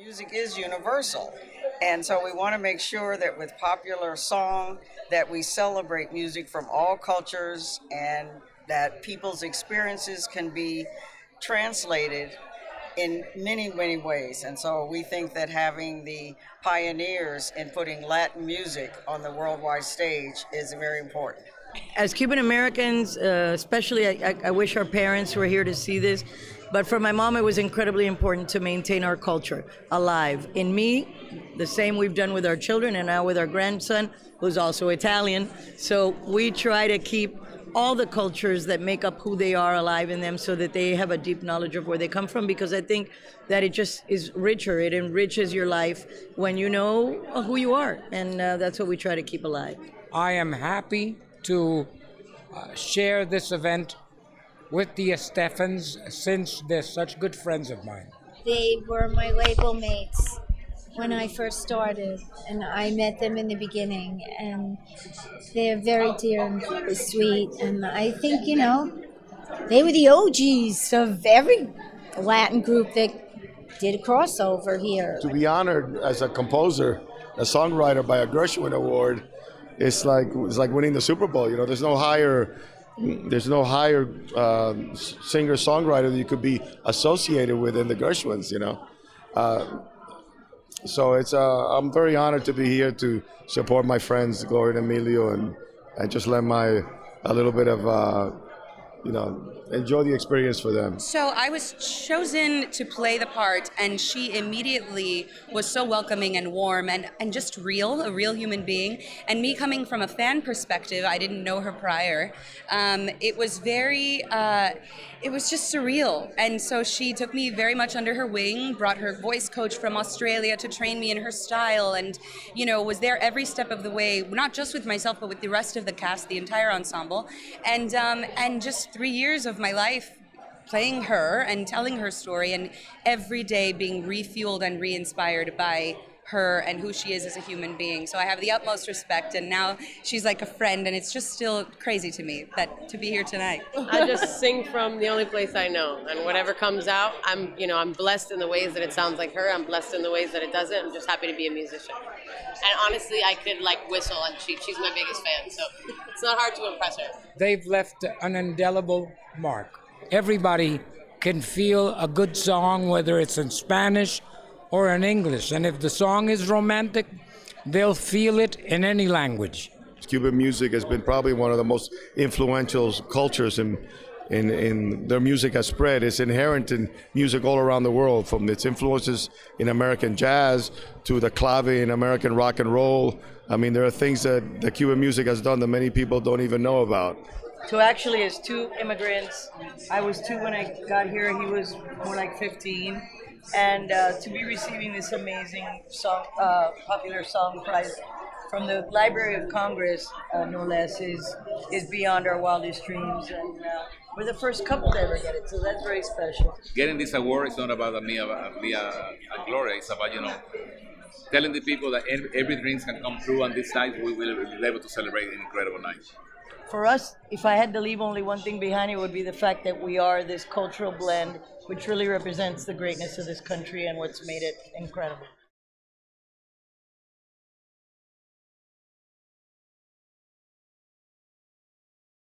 Music is universal. And so we want to make sure that with popular song that we celebrate music from all cultures and that people's experiences can be translated in many, many ways. And so we think that having the pioneers in putting Latin music on the worldwide stage is very important. As Cuban Americans, especially, I wish our parents were here to see this, but for my mom, it was incredibly important to maintain our culture alive. In me, the same we've done with our children and now with our grandson, who's also Italian. So we try to keep all the cultures that make up who they are alive in them so that they have a deep knowledge of where they come from, because I think that it just is richer. It enriches your life when you know who you are, and that's what we try to keep alive. I am happy to share this event with the Estefans since they're such good friends of mine. They were my label mates when I first started, and I met them in the beginning, and they're very dear and very sweet, and I think, they were the OGs of every Latin group that did a crossover here. To be honored as a composer, a songwriter by a Gershwin Award, it's like winning the Super Bowl. There's no higher singer-songwriter that you could be associated with in the Gershwins. So I'm very honored to be here to support my friends Gloria and Emilio and just let a little bit of enjoy the experience for them. So I was chosen to play the part, and she immediately was so welcoming and warm and just a real human being. And me coming from a fan perspective, I didn't know her prior. It was it was just surreal. And so she took me very much under her wing, brought her voice coach from Australia to train me in her style, and, was there every step of the way, not just with myself, but with the rest of the cast, the entire ensemble. And just 3 years of my life playing her and telling her story, and every day being refueled and re-inspired by her and who she is as a human being. So I have the utmost respect, and now she's like a friend, and it's just still crazy to me to be here tonight. I just sing from the only place I know, and whatever comes out, I'm blessed in the ways that it sounds like her. I'm blessed in the ways that it doesn't. I'm just happy to be a musician. And honestly, I could whistle, and she's my biggest fan, so it's not hard to impress her. They've left an indelible mark. Everybody can feel a good song, whether it's in Spanish or in English. And if the song is romantic, they'll feel it in any language. Cuban music has been probably one of the most influential cultures in their music has spread. It's inherent in music all around the world, from its influences in American jazz to the clave in American rock and roll. I mean, there are things that the Cuban music has done that many people don't even know about. So actually, as two immigrants, I was 2 when I got here. He was more like 15. And to be receiving this amazing popular song prize from the Library of Congress, no less, is beyond our wildest dreams. And we're the first couple to ever get it, so that's very special. Getting this award is not about me, Gloria. It's about, telling the people that every dream can come true, and this night we will be able to celebrate an incredible night. For us, if I had to leave only one thing behind, it would be the fact that we are this cultural blend, which really represents the greatness of this country and what's made it incredible.